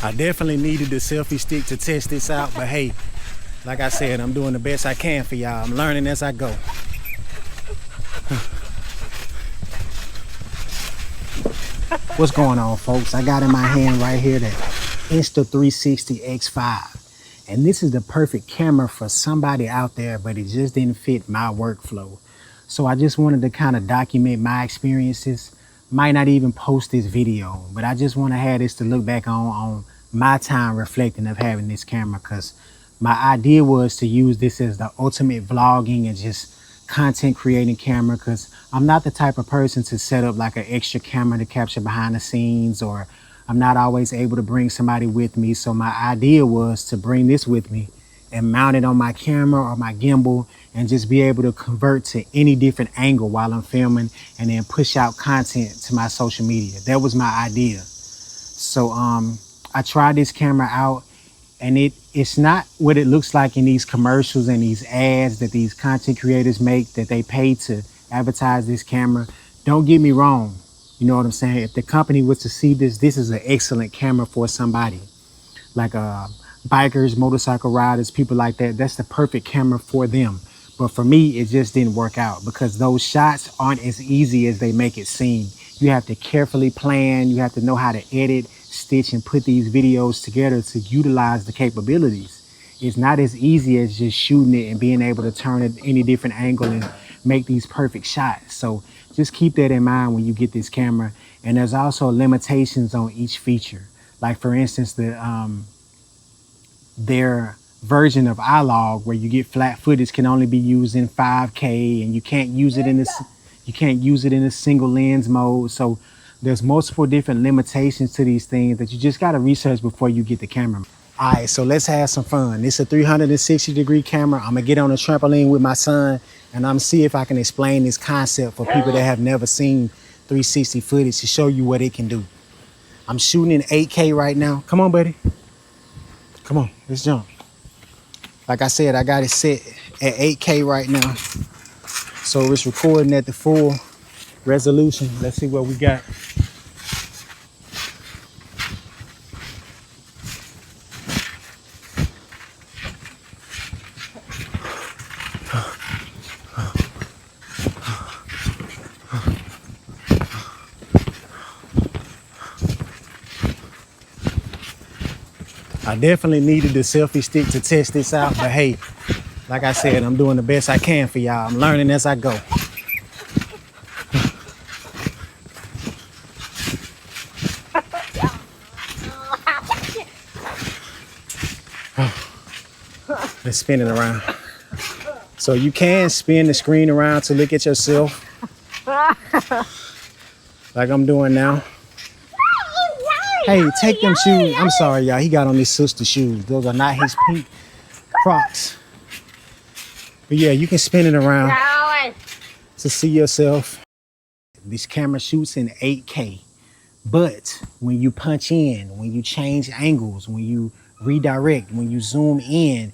I definitely needed the selfie stick to test this out, but hey, like I said, I'm doing the best I can for y'all. I'm learning as I go. What's going on, folks? I got in my hand right here the Insta360 X5. And this is the perfect camera for somebody out there, but it just didn't fit my workflow. So I just wanted to kind of document my experiences. Might not even post this video, but I just want to have this to look back on my time reflecting of having this camera, because my idea was to use this as the ultimate vlogging and just content creating camera, because I'm not the type of person to set up like an extra camera to capture behind the scenes, or I'm not always able to bring somebody with me. So my idea was to bring this with me and mount it on my camera or my gimbal and just be able to convert to any different angle while I'm filming and then push out content to my social media. That was my idea. So I tried this camera out, and it's not what it looks like in these commercials and these ads that these content creators make, that they pay to advertise this camera. Don't get me wrong. You know what I'm saying? If the company was to see this, this is an excellent camera for somebody. Like bikers, motorcycle riders, people like that. That's the perfect camera for them. But for me, it just didn't work out, because those shots aren't as easy as they make it seem. You have to carefully plan. You have to know how to edit, stitch, and put these videos together to utilize the capabilities. It's not as easy as just shooting it and being able to turn it any different angle and make these perfect shots. So just keep that in mind when you get this camera. And there's also limitations on each feature. Like for instance, their version of iLog, where you get flat footage, can only be used in 5K, and you can't use it in a single lens mode. So there's multiple different limitations to these things that you just got to research before you get the camera. All right, so let's have some fun. This is a 360-degree camera. I'm gonna get on a trampoline with my son, and I'm gonna see if I can explain this concept for people that have never seen 360 footage, to show you what it can do. I'm shooting in 8K right now. Come on, buddy. Come on, let's jump. Like I said, I got it set at 8K right now. So it's recording at the full resolution. Let's see what we got. I definitely needed the selfie stick to test this out, but hey, like I said, I'm doing the best I can for y'all. I'm learning as I go. Let's spin it around. So you can spin the screen around to look at yourself, like I'm doing now. Hey, take them shoes. I'm sorry, y'all. He got on his sister's shoes. Those are not his pink Crocs. But yeah, you can spin it around to see yourself. This camera shoots in 8K. But when you punch in, when you change angles, when you redirect, when you zoom in,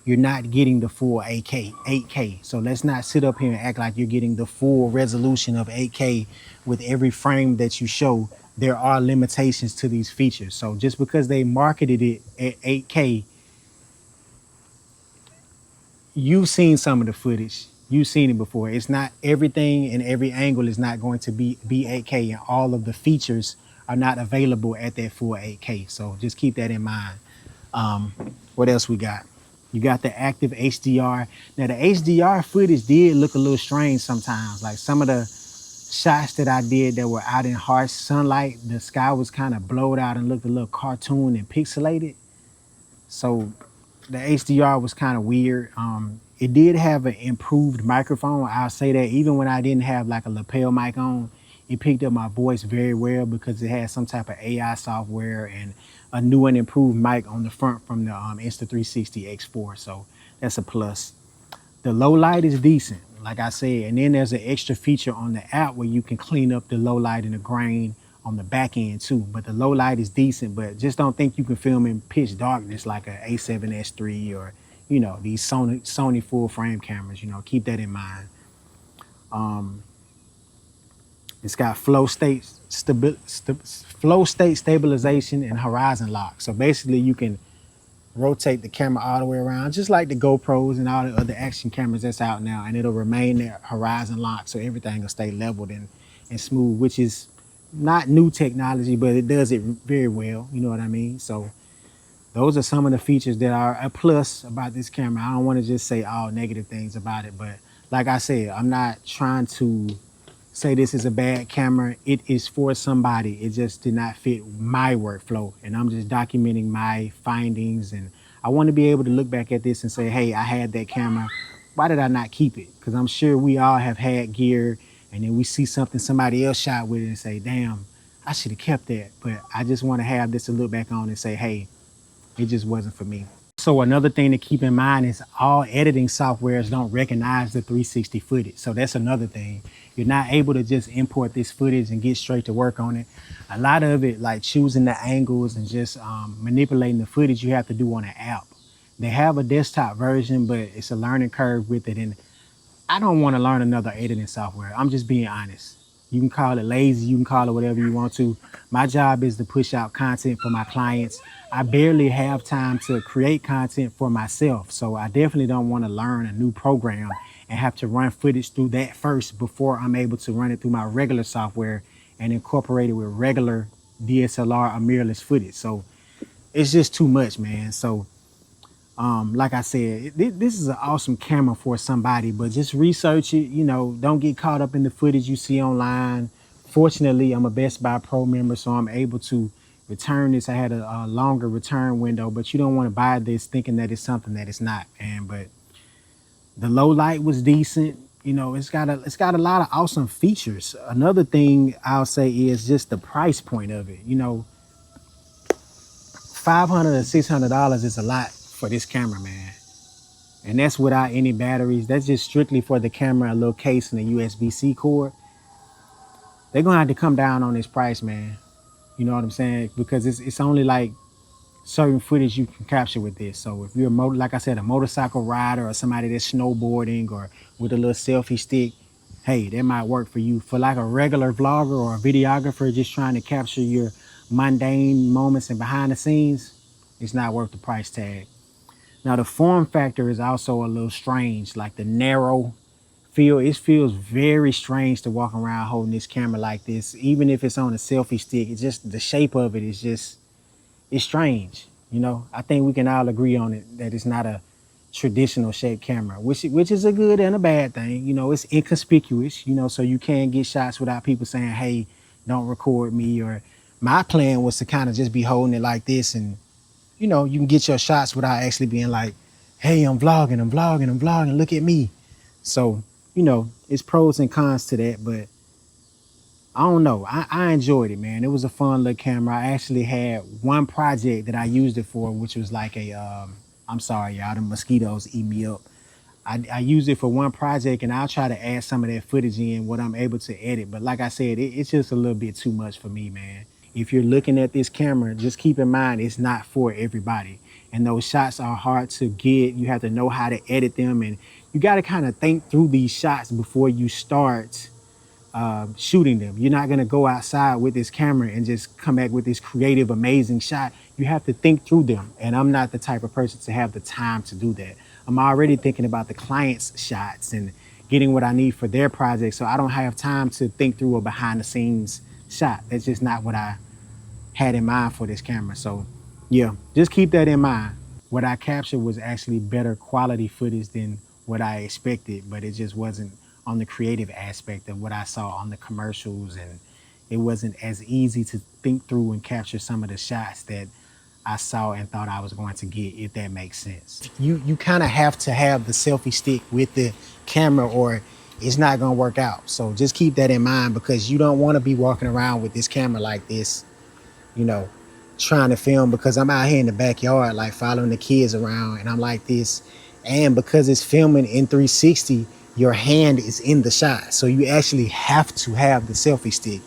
you're not getting the full 8K. So let's not sit up here and act like you're getting the full resolution of 8K with every frame that you show. There are limitations to these features. So just because they marketed it at 8K, you've seen some of the footage. You've seen it before. It's not everything, and every angle is not going to be 8K, and all of the features are not available at that full 8K. So just keep that in mind. What else we got? You got the active HDR. Now the HDR footage did look a little strange sometimes. Like some of the shots that I did that were out in harsh sunlight, the sky was kind of blowed out and looked a little cartoon and pixelated. So the HDR was kind of weird. It did have an improved microphone. I'll say that even when I didn't have like a lapel mic on, it picked up my voice very well, because it had some type of AI software and a new and improved mic on the front from the Insta360 X4. So that's a plus. The low light is decent, like I said. And then there's an extra feature on the app where you can clean up the low light and the grain on the back end too. But the low light is decent, but just don't think you can film in pitch darkness like a A7S III or, you know, these Sony full frame cameras. You know, keep that in mind. It's got flow state stabilization and horizon lock. So basically you can rotate the camera all the way around, just like the GoPros and all the other action cameras that's out now, and it'll remain there horizon lock, so everything will stay leveled and smooth, which is not new technology, but it does it very well. You know what I mean? So those are some of the features that are a plus about this camera. I don't want to just say all negative things about it, but like I said, I'm not trying to say this is a bad camera. It is for somebody. It just did not fit my workflow, and I'm just documenting my findings. And I want to be able to look back at this and say, hey, I had that camera. Why did I not keep it? Because I'm sure we all have had gear, and then we see something somebody else shot with it and say, damn, I should have kept that. But I just want to have this to look back on and say, hey, it just wasn't for me. So another thing to keep in mind is all editing softwares don't recognize the 360 footage. So that's another thing. You're not able to just import this footage and get straight to work on it. A lot of it, like choosing the angles and just manipulating the footage, you have to do on an app. They have a desktop version, but it's a learning curve with it. And I don't want to learn another editing software. I'm just being honest. You can call it lazy, you can call it whatever you want to. My job is to push out content for my clients. I barely have time to create content for myself. So I definitely don't want to learn a new program and have to run footage through that first before I'm able to run it through my regular software and incorporate it with regular DSLR or mirrorless footage. So it's just too much, man. So like I said, this is an awesome camera for somebody, but just research it. You know, don't get caught up in the footage you see online. Fortunately, I'm a Best Buy Pro member, so I'm able to return this. I had a longer return window, but you don't want to buy this thinking that it's something that it's not, man. But the low light was decent. You know, it's got a lot of awesome features. Another thing I'll say is just the price point of it. You know, $500 or $600 is a lot for this camera, man. And that's without any batteries. That's just strictly for the camera, a little case, and a USB-C cord. They're gonna have to come down on this price, man. You know what I'm saying? Because it's only like certain footage you can capture with this. So if you're like I said, a motorcycle rider or somebody that's snowboarding or with a little selfie stick, hey, that might work for you. For like a regular vlogger or a videographer just trying to capture your mundane moments and behind the scenes, it's not worth the price tag. Now the form factor is also a little strange, like the narrow feel. It feels very strange to walk around holding this camera like this, even if it's on a selfie stick. It's just the shape of it is just, it's strange. You know, I think we can all agree on it that it's not a traditional shaped camera, which is a good and a bad thing. You know, it's inconspicuous, you know, so you can get shots without people saying, hey, don't record me. Or my plan was to kind of just be holding it like this, and you know, you can get your shots without actually being like, hey, I'm vlogging, look at me. So, you know, it's pros and cons to that, but I don't know. I enjoyed it, man. It was a fun little camera. I actually had one project that I used it for, which was like a, I'm sorry, y'all, the mosquitoes eat me up. I used it for one project, and I'll try to add some of that footage in what I'm able to edit. But like I said, it's just a little bit too much for me, man. If you're looking at this camera, just keep in mind it's not for everybody. And those shots are hard to get. You have to know how to edit them, and you got to kind of think through these shots before you start shooting them. You're not gonna go outside with this camera and just come back with this creative, amazing shot. You have to think through them. And I'm not the type of person to have the time to do that. I'm already thinking about the client's shots and getting what I need for their project. So I don't have time to think through a behind the scenes shot. That's just not what I had in mind for this camera. So yeah, just keep that in mind. What I captured was actually better quality footage than what I expected, but it just wasn't on the creative aspect of what I saw on the commercials, and it wasn't as easy to think through and capture some of the shots that I saw and thought I was going to get, if that makes sense. You kind of have to have the selfie stick with the camera or it's not gonna work out. So just keep that in mind, because you don't want to be walking around with this camera like this, you know, trying to film, because I'm out here in the backyard like following the kids around and I'm like this. And because it's filming in 360, your hand is in the shot. So you actually have to have the selfie stick.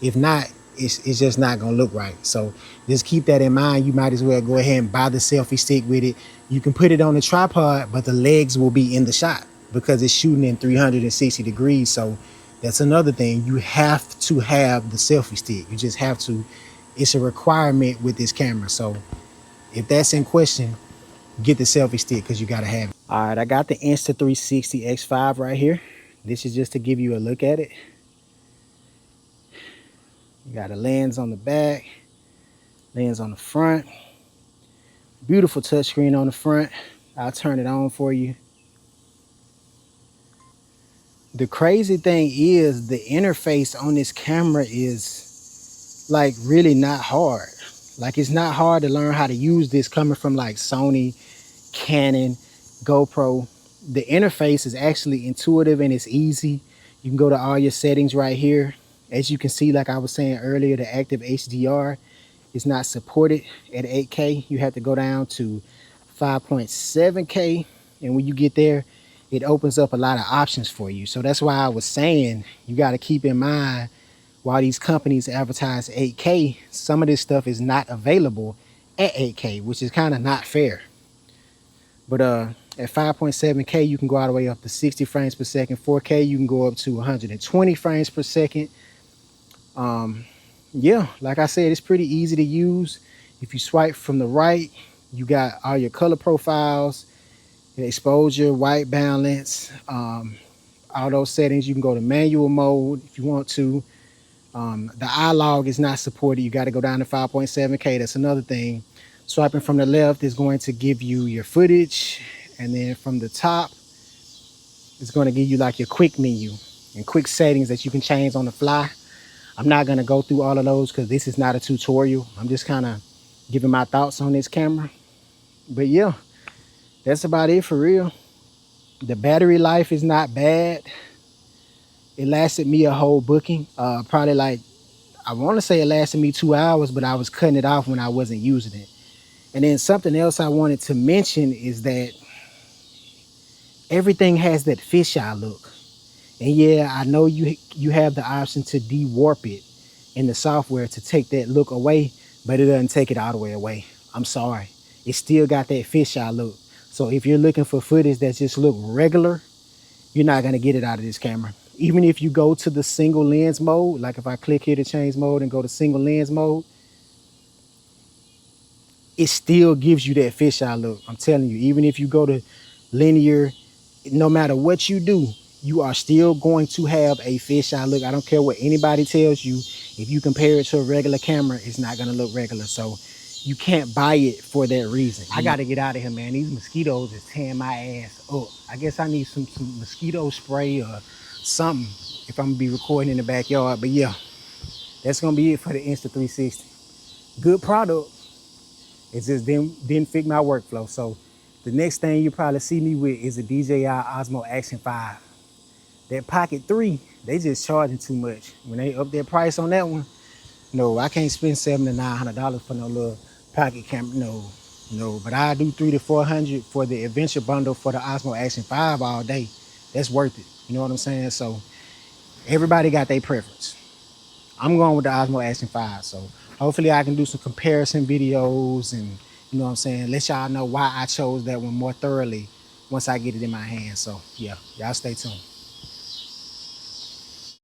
If not, it's just not gonna look right. So just keep that in mind. You might as well go ahead and buy the selfie stick with it. You can put it on the tripod, but the legs will be in the shot because it's shooting in 360 degrees. So That's another thing. You have to have the selfie stick. You just have to. It's a requirement with this camera. So if that's in question, get the selfie stick because you got to have it. All right, I got the Insta360 X5 right here. This is just to give you a look at it. You got a lens on the back, lens on the front. Beautiful touchscreen on the front. I'll turn it on for you. The crazy thing is the interface on this camera is like really not hard. Like it's not hard to learn how to use this coming from like Sony, Canon, GoPro. The interface is actually intuitive and it's easy. You can go to all your settings right here. As you can see, like I was saying earlier, the active HDR is not supported at 8K. You have to go down to 5.7K. And when you get there, it opens up a lot of options for you. So that's why I was saying you got to keep in mind while these companies advertise 8K, some of this stuff is not available at 8K, which is kind of not fair. But at 5.7K, you can go all the way up to 60 frames per second. 4K, you can go up to 120 frames per second. Yeah, like I said, it's pretty easy to use. If you swipe from the right, you got all your color profiles, your exposure, white balance, all those settings. You can go to manual mode if you want to. The iLog is not supported. You got to go down to 5.7K. That's another thing. Swiping from the left is going to give you your footage, and then from the top it's going to give you like your quick menu and quick settings that you can change on the fly. I'm not going to go through all of those because this is not a tutorial. I'm just kind of giving my thoughts on this camera. But yeah, that's about it for real. The battery life is not bad. It lasted me a whole booking. Probably like, I want to say it lasted me 2 hours, but I was cutting it off when I wasn't using it. And then something else I wanted to mention is that everything has that fisheye look. And yeah, I know you have the option to de-warp it in the software to take that look away, but it doesn't take it all the way away. I'm sorry. It still got that fisheye look. So if you're looking for footage that just look regular, you're not going to get it out of this camera. Even if you go to the single lens mode, like if I click here to change mode and go to single lens mode, it still gives you that fisheye look. I'm telling you, even if you go to linear, no matter what you do, you are still going to have a fisheye look. I don't care what anybody tells you. If you compare it to a regular camera, it's not going to look regular. So you can't buy it for that reason. I got to get out of here, man. These mosquitoes is tearing my ass up. I guess I need some mosquito spray or something if I'm going to be recording in the backyard. But yeah, that's going to be it for the Insta360. Good product. It just didn't fit my workflow. So the next thing you probably see me with is a DJI Osmo Action 5. That Pocket 3, they just charging too much. When they up their price on that one, no, I can't spend $700 to $900 for no little pocket camera. No. But I do $300 to $400 for the adventure bundle for the Osmo Action 5 all day. That's worth it. You know what I'm saying? So everybody got their preference. I'm going with the Osmo Action 5. So hopefully I can do some comparison videos and, you know what I'm saying, let y'all know why I chose that one more thoroughly once I get it in my hands. So yeah, y'all stay tuned.